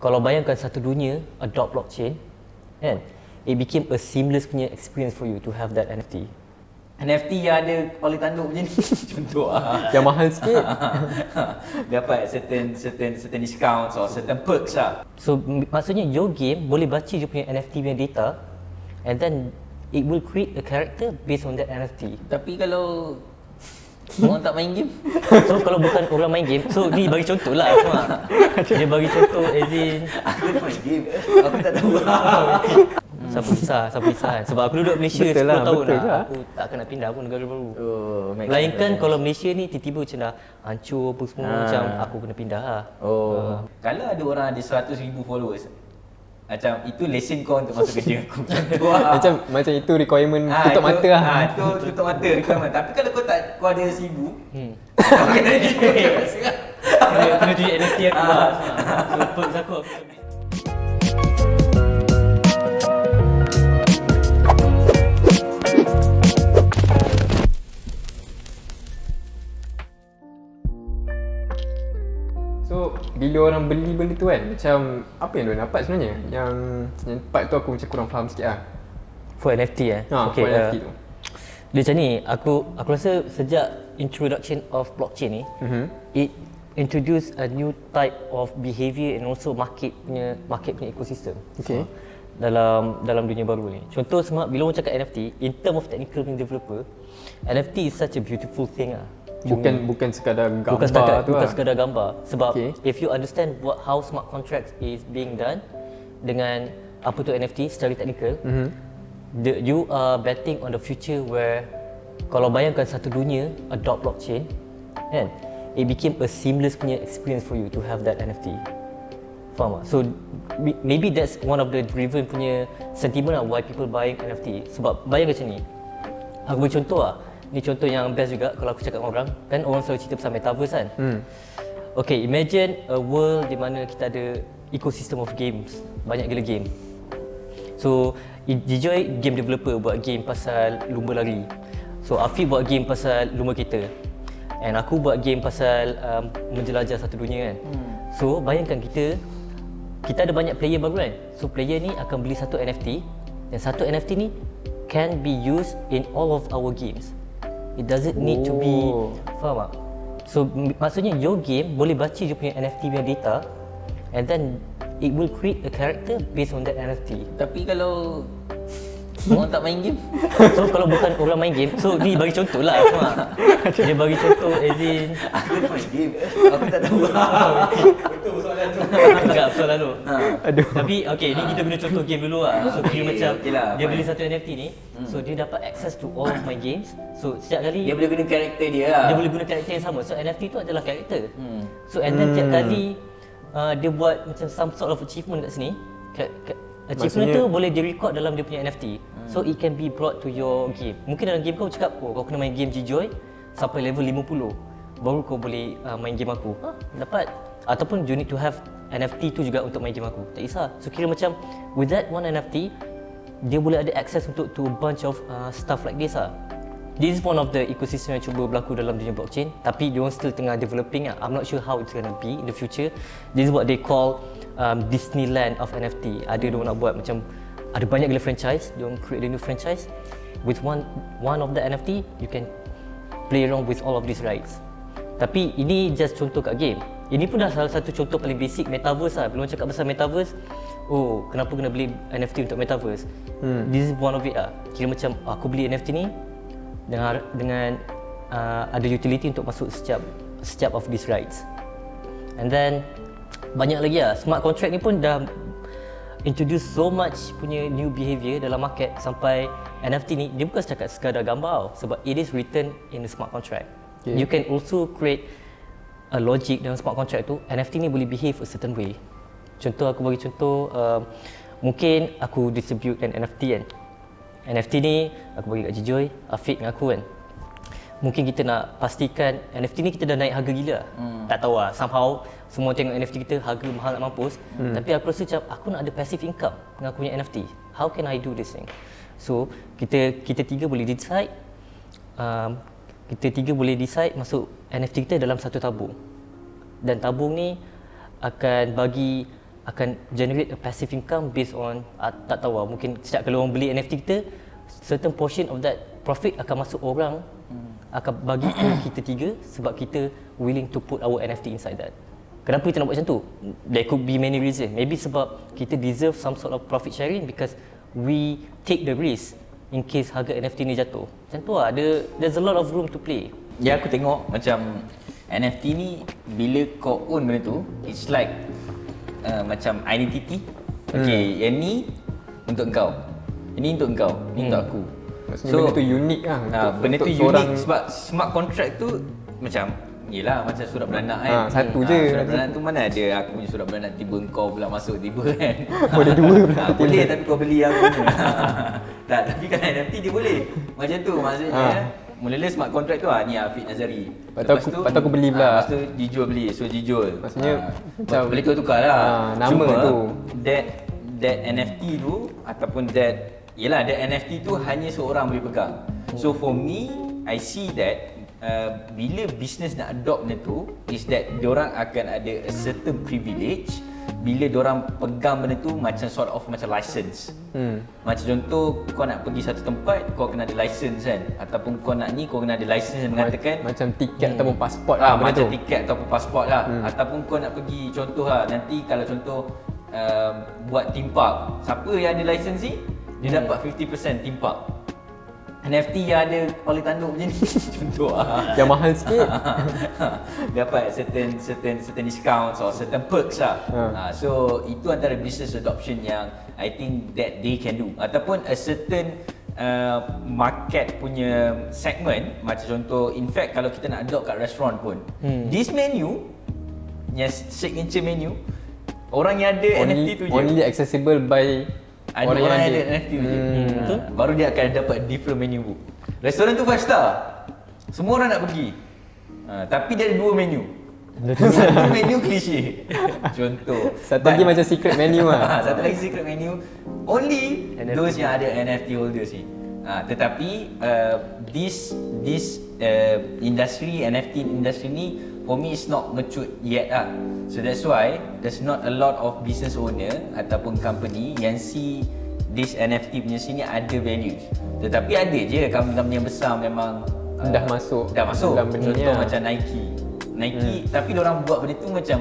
kalau bayangkan satu dunia adopt blockchain, kan? It became a seamless punya experience for you to have that NFT. NFT yang ada kepala tanduk macam ni contoh Yang mahal sikit. dapat certain discounts or certain perks lah. So maksudnya your game boleh baca je punya NFT punya data, and then it will create a character based on that NFT. Tapi kalau orang tak main game, So kalau bukan orang main game, so ni bagi contoh lah semua. Dia bagi contoh as in aku tak main game, aku tak tahu. siapa kisah kan. Sebab aku duduk Malaysia Betul 10 lah, tahun betul lah. lah. Aku takkan nak pindah pun negara baru. Make Melainkan sense. kalau Malaysia ni tiba-tiba macam dah hancur apa semua, macam aku kena pindah lah. Kalau ada orang ada 100,000 followers, macam itu lesen kau untuk masuk kerja aku. Contoh lah. Macam itu requirement tutup mata lah. Itu tutup mata requirement. Tapi kalau kau ada 1,000, kau kena Kena tunjuk NFT aku lah. So perks aku So bila orang beli benda tu kan, macam apa yang diorang dapat sebenarnya? Yang part tu aku macam kurang faham sikit lah. for NFT Okay, for NFT tu. Dia macam ni, aku rasa sejak introduction of blockchain ni, it introduce a new type of behavior and also market punya ecosystem. Okay. Dalam dunia baru ni. Contoh semua bila orang cakap NFT, in term of technical developer, NFT is such a beautiful thing lah. Bukan sekadar gambar Bukan lah. sekadar gambar. Sebab Okay. if you understand how smart contracts is being done dengan apa tu NFT secara technical, you are betting on the future where kalau bayangkan satu dunia adopt blockchain, kan? It became a seamless punya experience for you to have that NFT. Faham tak? So maybe that's one of the driven punya sentiment lah why people buying NFT. Sebab bayangkan macam ni, aku beri contoh lah. Ni contoh yang best juga kalau aku cakap dengan orang. Kan orang selalu cerita pasal metaverse kan. Okay, imagine a world di mana kita ada ecosystem of games. Banyak gila game. So Jijoy game developer buat game pasal lumba lari. So Afiq buat game pasal lumba kereta. And aku buat game pasal menjelajah satu dunia kan. So bayangkan kita ada banyak player baru kan. So player ni akan beli satu NFT, dan satu NFT ni can be used in all of our games. It doesn't need to be, faham tak? So maksudnya your game boleh baca je punya NFT punya data, and then it will create a character based on that NFT. Tapi kalau orang tak main game, So kalau bukan orang main game, so ni bagi contoh lah semua. Dia bagi contoh as in aku tak main game, aku tak tahu. Betul soalan tu. enggak soalan tu. Aduh. Tapi okay, ni kita guna contoh game dulu lah. So kira macam okay lah, dia fine. beli satu NFT ni, so dia dapat access to all of my games. So setiap kali Dia boleh guna karakter dia lah. dia boleh guna karakter yang sama. So NFT tu adalah karakter. So and then tiap kali dia buat macam some sort of achievement kat sini. Achievement Maksudnya- tu boleh di record dalam dia punya NFT. So it can be brought to your game. Mungkin dalam game kau cakap, oh kau kena main game Jijoy sampai level 50 baru kau boleh main game aku. Dapat. Ataupun you need to have NFT tu juga untuk main game aku. Tak kisah. So kira macam with that one NFT, dia boleh ada access untuk to a bunch of stuff like this lah. This is one of the ecosystem yang cuba berlaku dalam dunia blockchain, tapi diorang still tengah developing lah. I'm not sure how it's gonna be in the future. This is what they call Disneyland of NFT. Ada diorang nak buat macam ada banyak gila franchise, diorang create a new franchise. With one of the NFT, you can play around with all of these rides. Tapi ini just contoh kat game. Ini pun dah salah satu contoh paling basic metaverse lah. Bila orang cakap pasal metaverse, oh kenapa kena beli NFT untuk metaverse? This is one of it lah. Kira macam aku beli NFT ni dengan ada utility untuk masuk setiap of these rides. And then banyak lagi lah. Smart contract ni pun dah introduce so much punya new behavior dalam market sampai NFT ni dia bukan setakat sekadar gambar tau, sebab it is written in the smart contract. Okay. You can also create a logic dalam smart contract tu. NFT ni boleh behave a certain way. Contoh aku bagi contoh, mungkin aku distribute an NFT kan. NFT ni aku bagi kat Jijoy, Afiq dengan aku kan. Mungkin kita nak pastikan NFT ni kita dah naik harga gila. Tak tahu lah, somehow semua tengok NFT kita harga mahal nak mampus. Tapi aku rasa macam aku nak ada passive income dengan aku punya NFT. How can I do this thing? So kita tiga boleh decide, masuk NFT kita dalam satu tabung. Dan tabung ni akan bagi akan generate a passive income based on tak tahu lah, mungkin setiap kali orang beli NFT kita, certain portion of that profit akan masuk orang, akan bagi ke kita tiga sebab kita willing to put our NFT inside that. Kenapa kita nak buat macam tu? There could be many reasons. Maybe sebab kita deserve some sort of profit sharing because we take the risk in case harga NFT ni jatuh. Macam tu lah, there's a lot of room to play. Ya, aku tengok macam NFT ni bila kau own benda tu, it's like macam identity. Okay, yang ni untuk kau, ini untuk kau, ini untuk aku. Maksudnya benda tu unik lah. Benda tu unik sebab smart contract tu macam yelah macam surat beranak kan. Satu je. Surat beranak tu mana ada aku punya surat beranak tiba kau pula masuk tiba kan. Boleh dua pula. Boleh tapi kau beli yang punya. Tak, tapi kan NFT dia boleh. Macam tu maksudnya. Mula-mula smart contract tu ni Afiq Nazari. Lepas tu aku beli pula. Lepas tu Jijol beli. So Jijol. Maksudnya macam boleh tukar lah. nama Cuma, tu. That NFT tu ataupun that NFT tu hanya seorang boleh pegang. So for me, I see that bila business nak adopt benda tu is that diorang akan ada a certain privilege bila diorang pegang benda tu macam sort of macam license. Macam contoh kau nak pergi satu tempat kau kena ada license kan, ataupun kau nak ni kau kena ada license yang mengatakan macam tiket ataupun pasport lah benda macam tu. tiket ataupun pasport lah. Ataupun kau nak pergi contoh lah nanti kalau contoh buat theme park, siapa yang ada license ni dia dapat 50% theme park. NFT yang ada kepala tanduk macam ni contoh yang mahal sikit dapat certain discounts or certain perks lah. So itu antara business adoption yang I think that they can do, ataupun a certain market punya segment. Macam contoh, in fact kalau kita nak adopt kat restoran pun, this menu yang signature menu, orang yang ada NFT tu je only accessible by orang yang ada NFT je. Baru dia akan dapat different menu tu. Restoran tu 5 star, semua orang nak pergi, tapi dia ada 2 menu. Satu menu klise contoh, satu lagi macam secret menu lah. satu lagi secret menu only NFT. Those yang ada NFT holders ni. Tetapi this industry, NFT industry ni for me is not matured yet lah. So that's why there's not a lot of business owner ataupun company yang see this NFT punya sini ada values. Tetapi ada je company yang besar memang dah masuk dalam benda ni. Contoh macam Nike, tapi diorang buat benda tu macam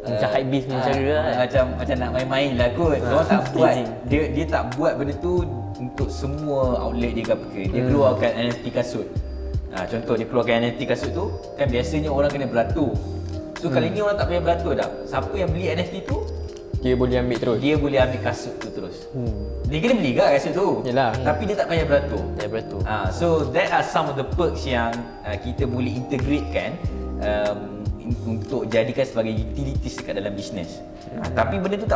hype beast punya cara lah. Macam nak main-main lah kot. Diorang tak buat, dia tak buat benda tu untuk semua outlet dia ke apa ke. Dia keluarkan NFT kasut. Contoh dia keluarkan NFT kasut tu, kan biasanya orang kena beratur. So kali ni orang tak payah beratur dah. Siapa yang beli NFT tu, dia boleh ambil terus. dia boleh ambil kasut tu terus. Dia kena beli kan kasut tu. Yelah. Tapi dia tak payah beratur. Dia beratur. So that are some of the perks yang kita boleh integratekan untuk jadikan sebagai utilities dekat dalam bisnes. Tapi benda tu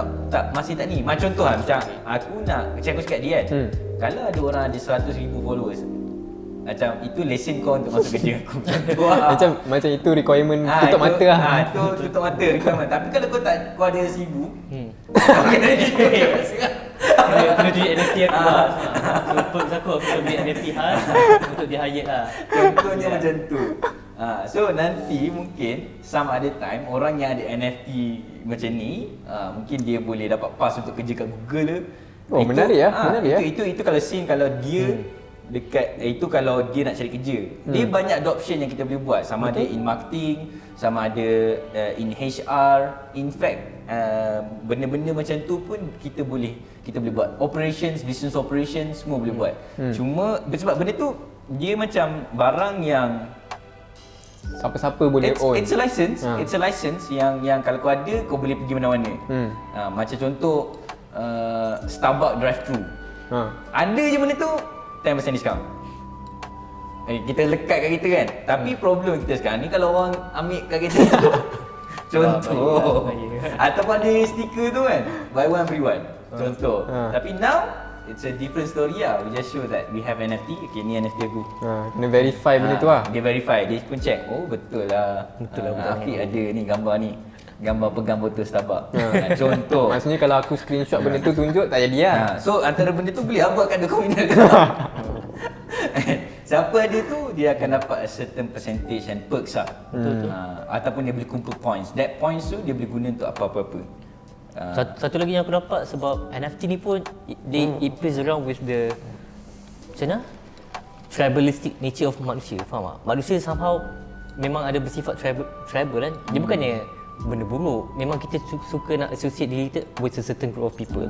masih tak ni. Macam contoh macam aku cakap dia kan. Kalau ada orang ada 100,000 followers, macam itu lesen kau untuk masuk kerja aku. macam itu requirement tutup mata lah. Itu tutup mata requirement. Tapi kalau kau ada 1,000, kau kena kena duit NFT aku lah. So perks aku kena duit NFT khas untuk di hire lah. Contohnya macam tu. So nanti mungkin some other time orang yang ada NFT macam ni, mungkin dia boleh dapat pass untuk kerja kat Google ke. Oh, menarik ya. Itu kalau scene kalau dia dekat itu kalau dia nak cari kerja. Dia banyak adoption yang kita boleh buat, sama ada in marketing, sama ada in HR. In fact benda-benda macam tu pun kita boleh buat. Operations, business operations semua boleh buat. Cuma sebab benda tu dia macam barang yang siapa-siapa boleh own. It's a license. It's a license yang kalau kau ada kau boleh pergi mana-mana. Macam contoh Starbucks drive-thru. Ada je benda tu 10% discount. Kita lekat kat kita kan. Tapi problem kita sekarang ni kalau orang ambil kat kita contoh ataupun ada stiker tu kan, buy one free one. Contoh. Tapi now it's a different story lah. We just show that we have NFT. Okay, ni NFT aku. Kena verify benda tu lah. Dia verify, dia pun check. Oh betul lah. Afiq ada ni gambar ni. Gambar pegang botol Starbucks. Contoh. Maksudnya kalau aku screenshot benda tu tunjuk tak jadi lah. So antara benda tu boleh buat kat dokumen dia. Siapa ada tu dia akan dapat a certain percentage and perks lah. Ataupun dia boleh kumpul points. That points tu dia boleh guna untuk apa-apa. Satu lagi yang aku dapat sebab NFT ni pun it plays around with the macam mana? Tribalistic nature of manusia, faham tak? Manusia somehow memang ada bersifat tribal kan. Dia bukannya benda buruk. Memang kita suka nak associate diri kita with a certain group of people.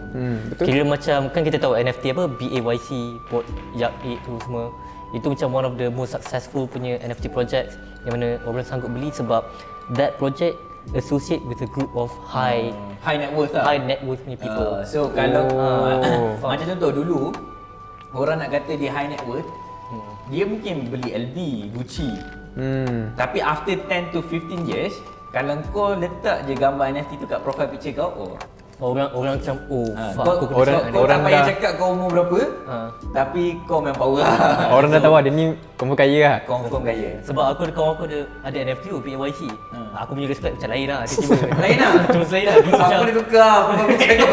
Betul. Kira macam kan kita tahu NFT apa, BAYC, Bot Yak 8 tu semua. Itu macam one of the most successful punya NFT projects yang mana orang sanggup beli sebab that project associate with a group of high net worth lah. high net worth punya people. So kalau macam contoh dulu orang nak kata dia high net worth, dia mungkin beli LV, Gucci. Tapi after 10 to 15 years, kalau kau letak je gambar NFT tu kat profile picture kau, orang macam kau tak payah cakap kau umur berapa, tapi kau memang power lah. Orang dah tahu dia ni kamu kaya lah. Kau kaya. sebab aku ada kawan aku ada NFT tu BAYC. Aku punya respect macam lain lah. Tiba-tiba Lain lah? terus lain lah. Dia Aku macam dia tukar profile picture kau.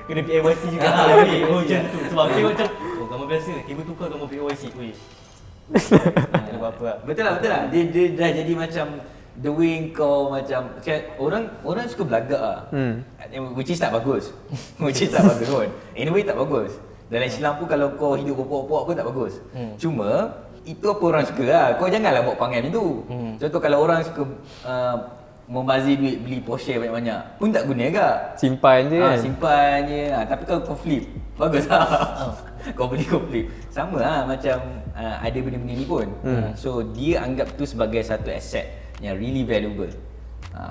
kena BAYC juga lah. Macam tu. Sebab dia macam gambar biasa, tiba tukar gambar BAYC. Ui. Tak ada apa-apa lah. Betul lah. Dia dah jadi macam the way kau macam orang suka belagak lah. Which is tak bagus. Which is tak bagus pun. In a way tak bagus. Dalam Islam pun kalau kau hidup berpuak-puak pun tak bagus. Cuma itu apa orang suka lah. Kau janganlah buat perangai macam tu. Contoh kalau orang suka membazir duit beli Porsche banyak-banyak pun tak guna agak. Simpan je kan. Simpan je. Tapi kalau kau flip, bagus lah. Kau beli kau flip. Sama lah macam ada benda-benda ni pun. So dia anggap tu sebagai satu asset yang really valuable.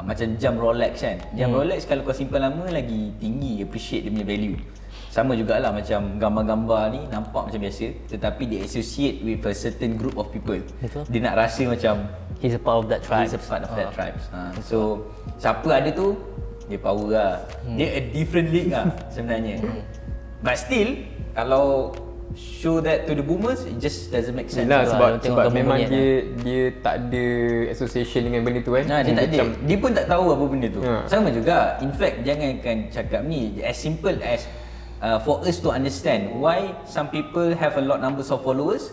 Macam jam Rolex kan. Jam Rolex kalau kau simpan lama lagi tinggi appreciate dia punya value. Sama jugalah macam gambar-gambar ni nampak macam biasa tetapi dia associate with a certain group of people. Betul. Dia nak rasa macam He's a part of that tribe. he's a part of that tribe. So siapa ada tu dia power lah. Dia a different league lah sebenarnya. But still kalau show that to the boomers, it just doesn't make sense. Yelah, Sebab sebab tengok memang gambar dia tak ada association dengan benda tu kan. Dia tak ada. Dia pun tak tahu apa benda tu. Sama juga. In fact, jangankan cakap ni, as simple as for us to understand why some people have a lot numbers of followers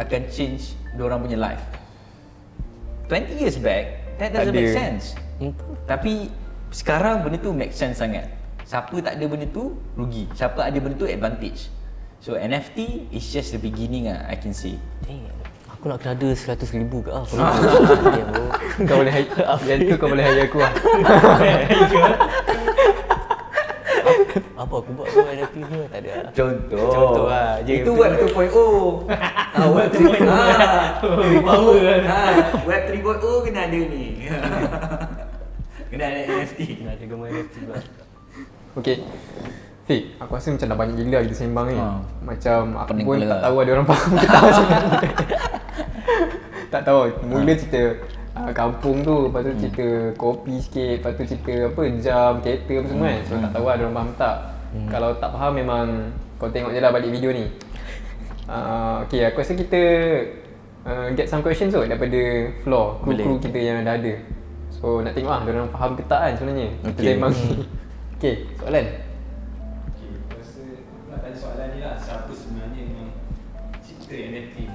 akan change diorang punya life. 20 years back, that doesn't make sense. Tapi sekarang benda tu make sense sangat. Siapa tak ada benda tu, rugi. Siapa ada benda tu, advantage. So NFT is just the beginning lah, I can say. Aku nak kena ada 100,000 ke ah. Kau boleh yang tu kau boleh hire aku lah. Apa aku buat kau NFT semua tak ada. Contoh lah. Itu Web 2.0. Web 3.0 power kan. Web 3.0 kena ada ni. Kena ada NFT. Kena ada gambar NFT pula. Okay. Fik, aku rasa macam dah banyak gila kita sembang ni. Macam aku Pening pun kepala. tak tahu ada orang faham ke tak sebenarnya. Tak tahu. Mula cerita kampung tu, lepas tu cerita kopi sikit, lepas tu cerita apa jam, kereta apa semua kan. So tak tahu ada orang faham tak. Kalau tak faham memang kau tengok je lah balik video ni. Okay, aku rasa kita get some questions tu daripada floor, kru-kru kita yang dah ada. So nak tengok lah diorang faham ke tak kan sebenarnya. Kita sembang ni. Okay, soalan? Soalan ni lah, siapa sebenarnya yang cipta NFT?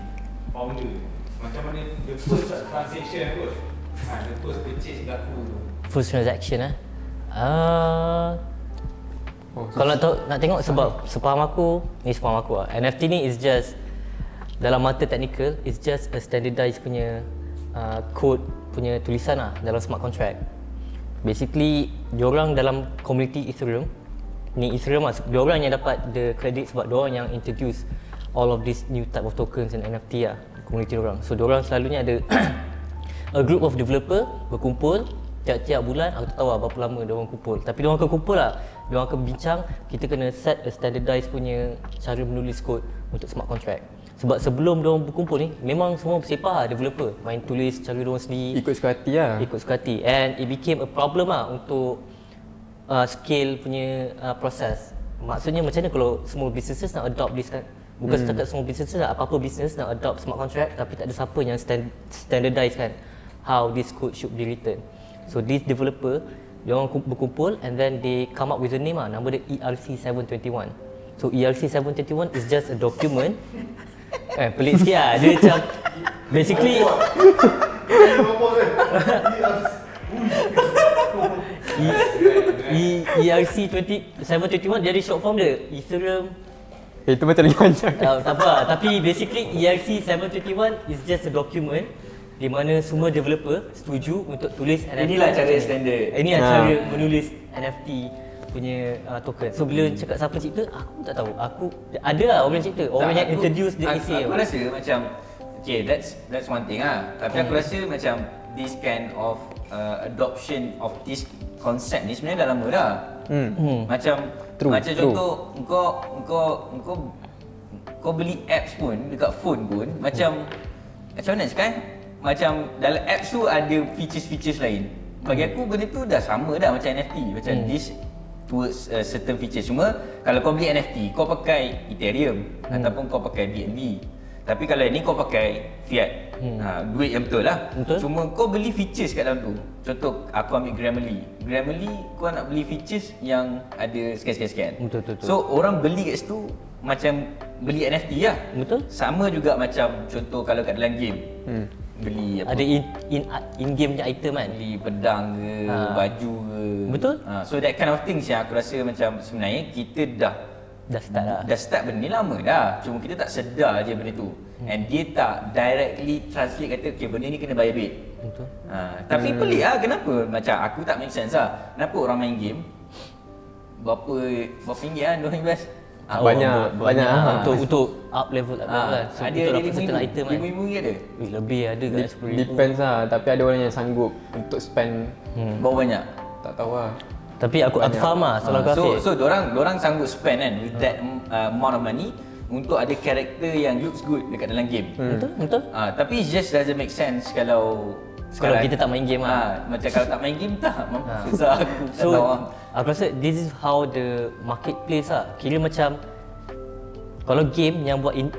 Founder. Macam mana the first transaction kot? The first purchase berlaku tu. First transaction kalau nak tengok sebab sepaham aku lah. NFT ni is just dalam mata technical, it's just a standardized punya code punya tulisan lah dalam smart contract. Basically, diorang dalam community Ethereum ni Ethereum lah, diorang yang dapat the credit sebab diorang yang introduce all of these new type of tokens and NFT lah, community diorang. So diorang selalunya ada a group of developer berkumpul tiap-tiap bulan. Aku tak tahu lah berapa lama diorang kumpul, tapi diorang akan kumpul lah, diorang akan bincang. Kita kena set a standardized punya cara menulis code untuk smart contract. Sebab sebelum diorang berkumpul ni memang semua bersepah lah, developer main tulis cara diorang sendiri, Ikut suka hati lah. ikut suka hati, and it became a problem lah untuk scale punya proses. Maksudnya macam mana kalau semua businesses nak adopt this kan? Bukan setakat semua businesses lah, apa-apa business nak adopt smart contract tapi tak ada siapa yang standardize kan how this code should be written. So this developer, dia orang berkumpul and then they come up with a name lah, nama dia ERC721. So ERC721 is just a document. Pelik sikit lah, dia macam basically ERC-721 dia ada short form dia, Ethereum. Itu macam lagi panjang. Tak apa, tapi basically ERC-721 is just a document di mana semua developer setuju untuk tulis NFT. Inilah cara standard. Inilah cara menulis NFT punya token. So bila cakap siapa cipta, aku tak tahu. Aku ada lah orang cipta, orang yang introduce the ECA. Aku rasa macam okay, that's one thing ah. Tapi aku rasa macam this kind of adoption of this concept ni sebenarnya dah lama dah. Macam macam contoh kau beli apps pun dekat phone pun macam mana cakap macam dalam apps tu ada features-features lain. Bagi aku benda tu dah sama dah macam NFT. Macam this towards certain features. Cuma kalau kau beli NFT, kau pakai Ethereum ataupun kau pakai BNB. Tapi kalau ni kau pakai fiat. Duit yang betul lah. Cuma kau beli features kat dalam tu. Contoh aku ambil Grammarly. Grammarly kau nak beli features yang ada sekian-sekian. Betul. So orang beli kat situ macam beli NFT lah. Betul. Sama juga macam contoh kalau kat dalam game. Beli apa? Ada in game punya item kan. Beli pedang ke, baju ke. Betul. So that kind of things yang aku rasa macam sebenarnya kita dah start lah. Dah start benda ni lama dah. Cuma kita tak sedar je benda tu. And dia tak directly translate kata okay benda ni kena bayar duit. Betul. Tapi pelik lah kenapa macam aku tak make sense lah. Kenapa orang main game berapa ringgit lah, $2 Banyak untuk up level kan. So ada untuk dapat certain item kan. RM5 ada? Lebih ada kat 10,000. Depends lah. Tapi ada orang yang sanggup untuk spend Berapa banyak? tak tahu lah. Tapi aku faham lah soalan kau. So dorang sanggup spend kan with that amount of money untuk ada karakter yang looks good dekat dalam game. Betul. Tapi it just doesn't make sense kalau kita tak main game lah. Macam kalau tak main game tak susah aku. So aku rasa this is how the marketplace lah. Kira macam kalau game yang buat in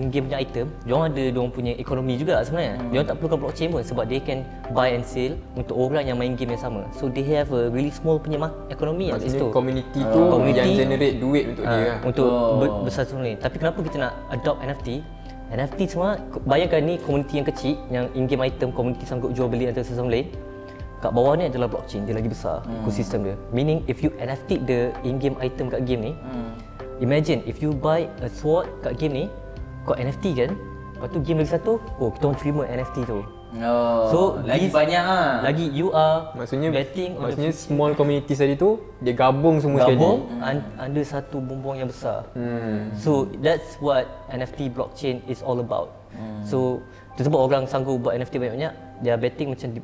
game punya item, diorang punya ekonomi juga sebenarnya. Diorang tak perlukan blockchain pun sebab they can buy and sell untuk orang yang main game yang sama. So they have a really small punya ekonomi kat situ. Community tu yang generate duit untuk dia lah. Untuk besar semua ni. Tapi kenapa kita nak adopt NFT? NFT semua, bayangkan ni komuniti yang kecil yang in-game item komuniti sanggup jual beli antara sesama lain. Kat bawah ni adalah blockchain, dia lagi besar ekosistem dia. Meaning if you NFT the in-game item kat game ni, imagine if you buy a sword kat game ni, kau NFT kan, lepas tu game lagi satu, kita orang terima NFT tu. So lagi banyak lah. Lagi you are Maksudnya betting on maksudnya small community tadi tu dia gabung semua sekali. under satu bumbung yang besar. So that's what NFT blockchain is all about. So itu sebab orang sanggup buat NFT banyak-banyak, dia betting macam di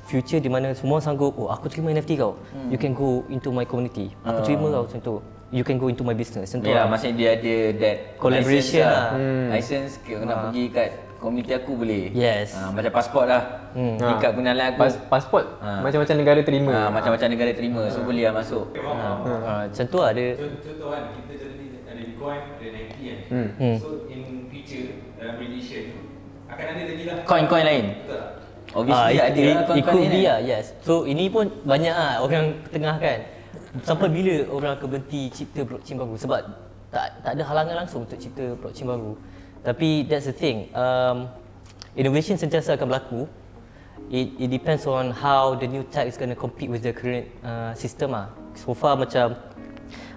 future di mana semua sanggup, aku terima NFT kau, you can go into my community, aku terima kau macam tu, you can go into my business macam tu. Ya, maksudnya dia ada that collaboration lah. License kau nak pergi kat komuniti aku boleh. Yes. Macam pasport lah. Tingkat pengenalan aku. Pasport macam-macam negara terima. Macam-macam negara terima. So boleh lah masuk. Macam tu lah dia. Contoh kan, kita tadi ada Bitcoin, ada NFT kan. So in future dalam prediction akan ada lagi lah Coin-coin lain. betul tak? Obviously ada lah It coin-coin could lain. be lah, yes. So ini pun banyak lah orang tengah kan. Sampai bila orang akan berhenti cipta blockchain baru? Sebab tak ada halangan langsung untuk cipta blockchain baru. Tapi that's the thing. Innovation sentiasa akan berlaku. It depends on how the new tech is going to compete with the current system lah. So far macam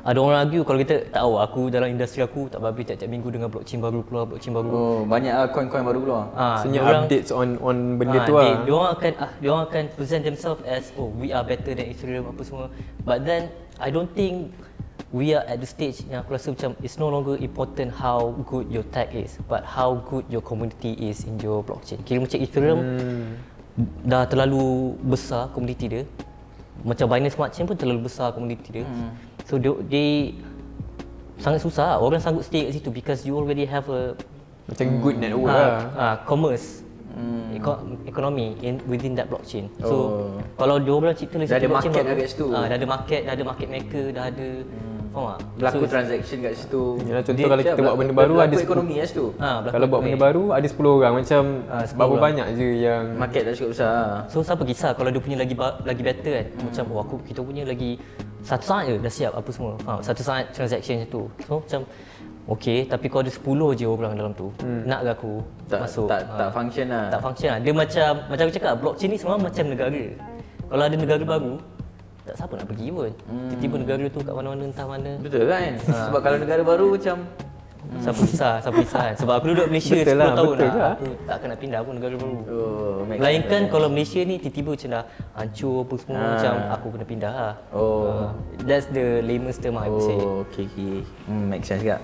ada orang argue kalau kita tak tahu, aku dalam industri aku tak babi tiap-tiap minggu dengan blockchain baru keluar, blockchain baru. Oh, banyak lah coin-coin baru keluar. Maksudnya updates on benda tu lah. Diorang akan present themselves as we are better than Ethereum apa semua. But then I don't think we are at the stage yang aku rasa macam it's no longer important how good your tech is, but how good your community is in your blockchain. Kira macam Ethereum dah terlalu besar community dia. Macam Binance Smart Chain pun terlalu besar community dia. So they sangat susah orang sanggup stay kat situ because you already have a Macam good network lah. commerce ekonomi within that blockchain. So kalau dia orang cipta lagi Dah ada blockchain market baru, dah kat situ. dah ada market, dah ada market maker, dah ada faham tak? Berlaku transaction kat situ. Yalah, contoh kalau kita buat benda baru ada berlaku 10 ekonomi kat situ. Kalau buat benda baru ada 10 orang macam 10 berapa orang. banyak je yang Market dah cukup besar. So siapa kisah kalau dia punya lagi better kan. Macam kita punya lagi satu saat je dah siap apa semua. Faham? Satu saat transaction macam tu. So macam okey, tapi kalau ada 10 je orang dalam tu, nak ke aku masuk? Tak function lah. Tak function lah. Dia macam aku cakap, blockchain ni semua macam negara. Kalau ada negara baru, tak siapa nak pergi pun. Tiba-tiba negara tu kat mana-mana entah mana. Betul kan? Sebab kalau negara baru macam Siapa pisah kan. Sebab aku duduk Malaysia Betul 10 lah, tahun betul lah. lah. Aku tak akan nak pindah pun negara baru. make Melainkan kalau Malaysia ni tiba-tiba macam dah hancur apa semua macam aku kena pindah lah. That's the layman's term I would say. okay. Make sense juga.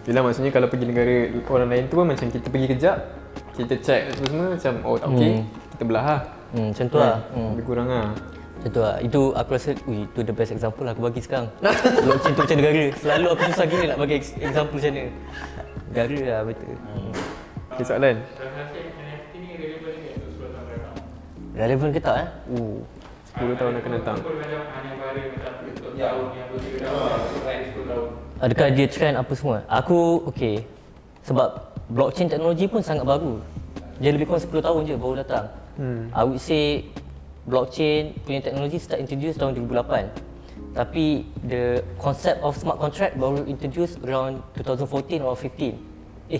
Yelah maksudnya kalau pergi negara orang lain tu pun macam kita pergi kejap, kita check tu semua macam oh tak okey, kita belah lah. Macam tu lah. Lebih kurang lah. Macam tu lah. Itu aku rasa, itu the best example aku bagi sekarang. Blockchain tu macam negara. Selalu aku susah gila nak bagi example macam mana. Negara lah betul. Okay, soalan? NFT ni relevan ke untuk 10 tahun datang? Relevan ke tak 10 tahun akan datang. Kalau macam hanya bara macam untuk tahun yang berbeza tahun, lain 10 tahun. Adakah dia trend apa semua? Aku okay. Sebab blockchain teknologi pun sangat baru. Dia lebih kurang 10 tahun je baru datang. I would say blockchain punya teknologi start introduce tahun 2008. Tapi the concept of smart contract baru introduce around 2014 or 15.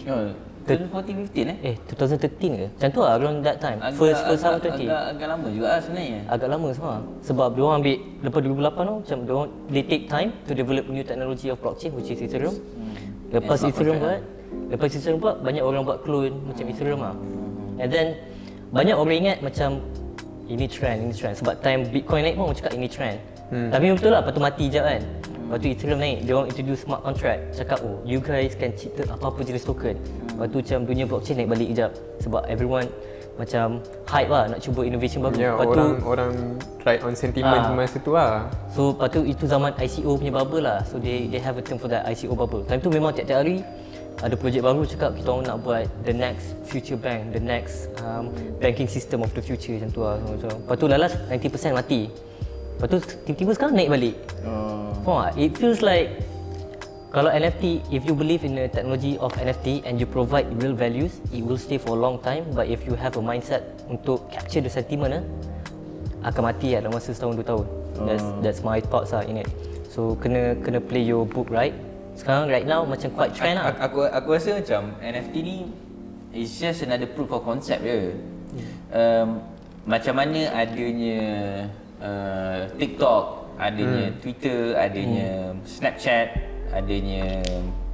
2014-15 2013 ke? Macam tu lah, around that time. First half 20. Agak lama juga lah sebenarnya. Agak lama semua. Sebab diorang ambil lepas 2008 tu macam diorang they take time to develop new technology of blockchain which is Ethereum. Lepas Ethereum buat, banyak orang buat clone macam Ethereum lah. And then banyak orang ingat macam ini trend. Sebab time Bitcoin naik pun orang cakap ini trend. Tapi betul lah, lepas tu mati je kan. Lepas tu Ethereum naik, dia orang introduce smart contract. Cakap you guys can cipta apa-apa jenis token. Lepas tu macam dunia blockchain naik balik kejap. Sebab everyone macam hype lah nak cuba innovation baru. Ya, Lepas tu orang ride on sentiment masa tu lah. so lepas tu itu zaman ICO punya bubble lah. So they have a term for that, ICO bubble. Time tu memang tiap-tiap hari ada projek baru cakap kita orang nak buat the next future bank, the next banking system of the future macam tu lah. Lepas tu lalas 90% mati. Lepas tu tiba-tiba sekarang naik balik. Faham tak? It feels like kalau NFT, if you believe in the technology of NFT and you provide real values, it will stay for a long time. But if you have a mindset untuk capture the sentiment, akan mati dalam masa setahun 2 tahun. That's my thoughts in it. So kena play your book right. Sekarang right now macam quite trend lah. Aku rasa macam NFT ni is just another proof of concept je. Macam mana adanya TikTok, adanya Twitter, adanya Snapchat, adanya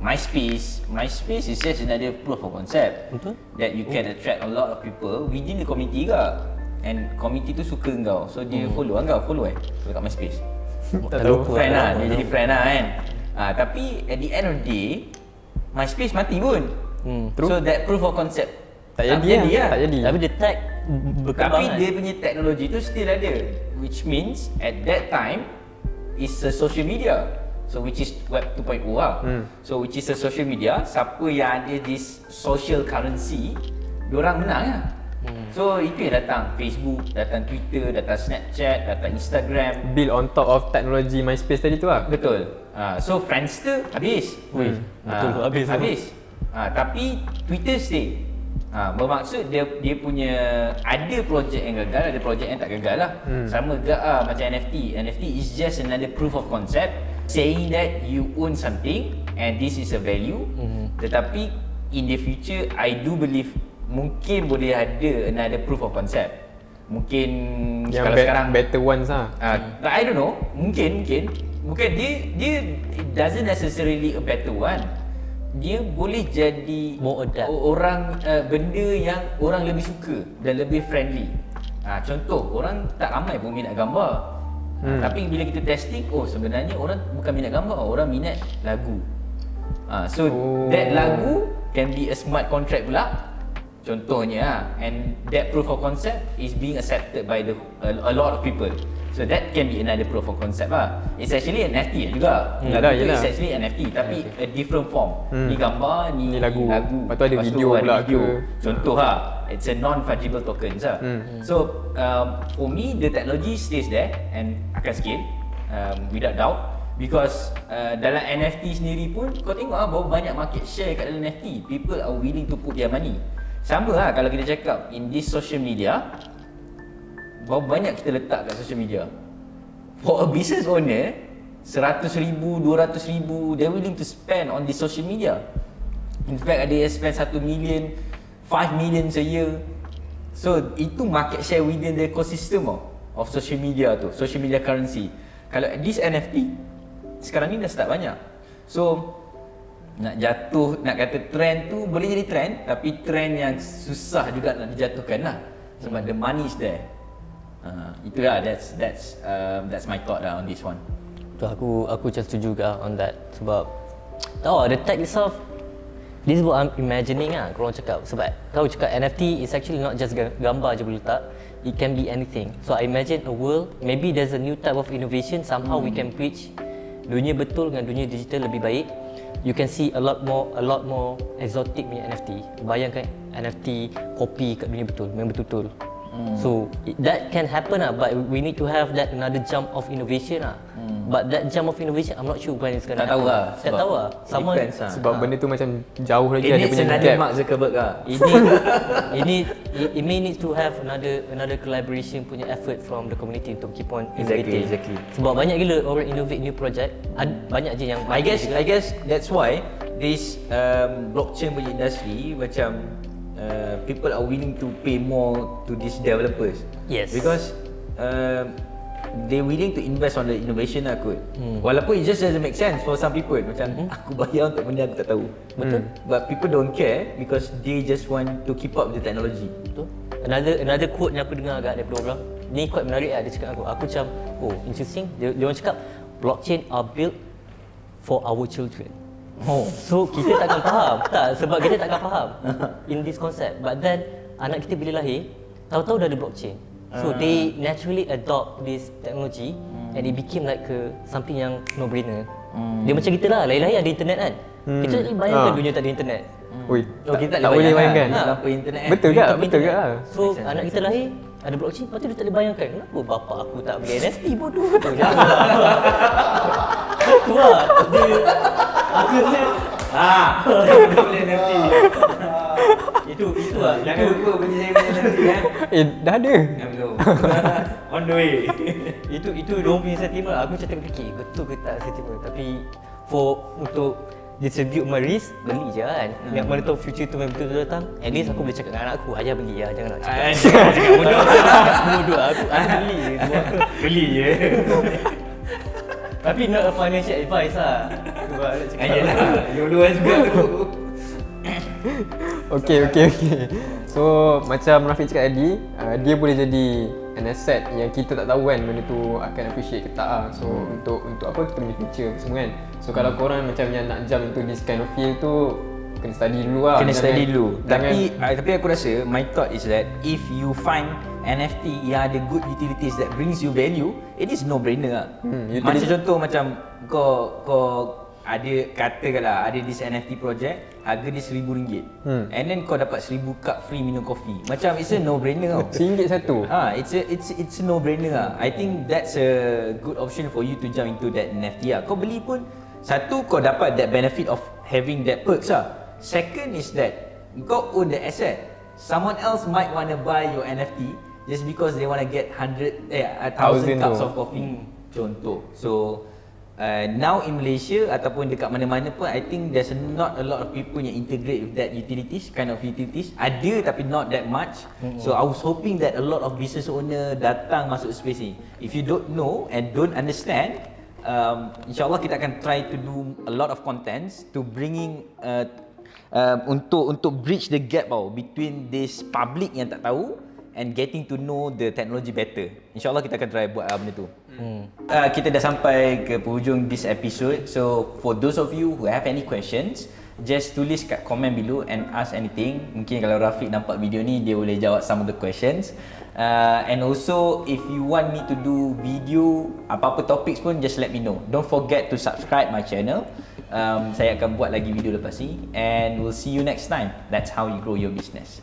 MySpace. MySpace is just another proof of concept. Betul. That you can attract a lot of people within the community juga. And community tu suka kau. So dia follow kau follow kat MySpace. Tak tahu. Friend lah, dia jadi friend lah kan. Tapi at the end of the day, MySpace mati pun. So that proof of concept Tak jadi lah. Tapi the tech berkembang. Tapi dia punya teknologi tu still ada, which means at that time is a social media. So which is web 2.0 lah. So which is a social media, siapa yang ada this social currency, diorang menang lah. So itu yang datang Facebook, datang Twitter, datang Snapchat, datang Instagram. Build on top of teknologi MySpace tadi tu lah. Betul. So Friendster habis. Betul, habis. Tapi Twitter stay. Bermaksud dia punya ada projek yang gagal, ada projek yang tak gagal lah. Sama juga macam NFT. NFT is just another proof of concept saying that you own something and this is a value. Tetapi in the future I do believe mungkin boleh ada another proof of concept. Mungkin Yang kalau sekarang better ones lah. I don't know. Mungkin dia it doesn't necessarily a better one. Dia boleh jadi More adapt. orang benda yang orang lebih suka dan lebih friendly. Contoh, orang tak ramai pun minat gambar. Tapi bila kita testing, sebenarnya orang bukan minat gambar, orang minat lagu. So that lagu can be a smart contract pula. Contohnya, and that proof of concept is being accepted by a lot of people. So that can be another proof of concept lah. It's actually an NFT juga. Lagu tu is actually NFT tapi a different form. Ni gambar, ni lagu. Lepas tu ada Lepas video pula ke. Contoh lah, it's a non-fungible tokens lah. So for me, the technology stays there and akan scale without doubt. Because dalam NFT sendiri pun kau tengok berapa banyak market share kat dalam NFT. People are willing to put their money. Sama lah kalau kita cakap in this social media, berapa banyak kita letak kat social media. For a business owner, 100,000, 200,000, they're willing to spend on this social media. In fact, ada yang spend 1 million, 5 million a year. So itu market share within the ecosystem of social media tu, social media currency. Kalau this NFT sekarang ni dah start banyak. So nak kata trend tu boleh jadi trend, tapi trend yang susah juga nak dijatuhkan lah, sebab the money is there. Itulah that's my thought lah on this one. Tu aku macam setuju juga on that, sebab the tech itself, this is what I'm imagining lah korang cakap. Sebab kau cakap NFT is actually not just gambar je boleh letak, it can be anything. So I imagine a world, maybe there's a new type of innovation, somehow we can bridge dunia betul dengan dunia digital lebih baik. You can see a lot more exotic punya NFT. Bayangkan NFT kopi kat dunia betul, memang betul-betul. So that can happen lah, but we need to have that another jump of innovation lah. But that jump of innovation, I'm not sure when it's gonna happen. Tak tahu lah. Sama sebab benda tu macam jauh lagi ada punya gap. Mark Zuckerberg lah. It may need to have another collaboration punya effort from the community untuk keep on innovating. Exactly. Sebab banyak gila orang innovate new project, banyak je yang I guess that's why this blockchain punya industry macam people are willing to pay more to these developers. Yes. Because they willing to invest on the innovation lah kot. Walaupun it just doesn't make sense for some people. Macam aku bayar untuk benda aku tak tahu. Betul. But people don't care because they just want to keep up with the technology. Betul. Another quote yang aku dengar agak daripada orang, ni quite menarik lah, dia cakap aku macam, oh interesting. Dia orang cakap blockchain are built for our children. So kita takkan faham. Sebab kita takkan faham in this concept. But then anak kita bila lahir, tahu-tahu dah ada blockchain. So they naturally adopt this technology and it became like something yang no brainer. Dia macam kita lah, lahir-lahir ada internet kan. Kita tak boleh bayangkan dunia tak ada internet. Kita tak boleh bayangkan. Tanpa internet. Betul ke? So anak kita lahir ada blockchain, lepas tu dia tak boleh bayangkan kenapa bapak aku tak beli NFT bodoh. Tu lah. Aku rasa Tak boleh NFT. itu lah. Jangan lupa punya saya punya NFT kan. Dah ada. Belum. On the way. Itu diorang punya sentiment. Aku macam tengah fikir betul ke tak sentiment. Tapi untuk distribute my risk, beli je kan. Yang mana tahu future tu memang betul-betul datang. At least aku boleh cakap dengan anak aku, ayah beli ya, jangan nak cakap. Cakap Bodoh aku beli je. Beli je. Tapi not a financial advice lah. Sebab nak cakap. Ayolah, YOLO juga tu. Okay. So macam Rafiq cakap tadi, dia boleh jadi an asset yang kita tak tahu kan benda tu akan appreciate ke tak lah. So untuk apa kita punya future semua kan. So kalau korang macam yang nak jump into this kind of field tu, kena study dulu lah. Tapi aku rasa my thought is that if you find NFT yang ada good utilities that brings you value, it is no brainer lah. Macam contoh macam kau ada katakanlah ada this NFT project, harga dia RM1,000 and then kau dapat 1,000 cup free minum kopi. Macam it's a no brainer tau. RM1 satu. It's a no brainer lah. I think that's a good option for you to jump into that NFT lah. Kau beli pun, satu kau dapat that benefit of having that perks lah. Second is that kau own the asset. Someone else might want to buy your NFT just because they want to get 1,000 cups of coffee. Contoh. So now in Malaysia ataupun dekat mana-mana pun, I think there's not a lot of people yang integrate with that kind of utilities. Ada tapi not that much. So I was hoping that a lot of business owner datang masuk space ni. If you don't know and don't understand, InsyaAllah kita akan try to do a lot of contents to bringing untuk bridge the gap between this public yang tak tahu and getting to know the technology better. InsyaAllah kita akan try buat benda tu. Kita dah sampai ke penghujung this episode. So for those of you who have any questions, just tulis kat komen below and ask anything. Mungkin kalau Rafiq nampak video ni, dia boleh jawab some of the questions. And also if you want me to do video apa-apa topics pun, just let me know. Don't forget to subscribe my channel. Saya akan buat lagi video lepas ni, and we'll see you next time. That's how you grow your business.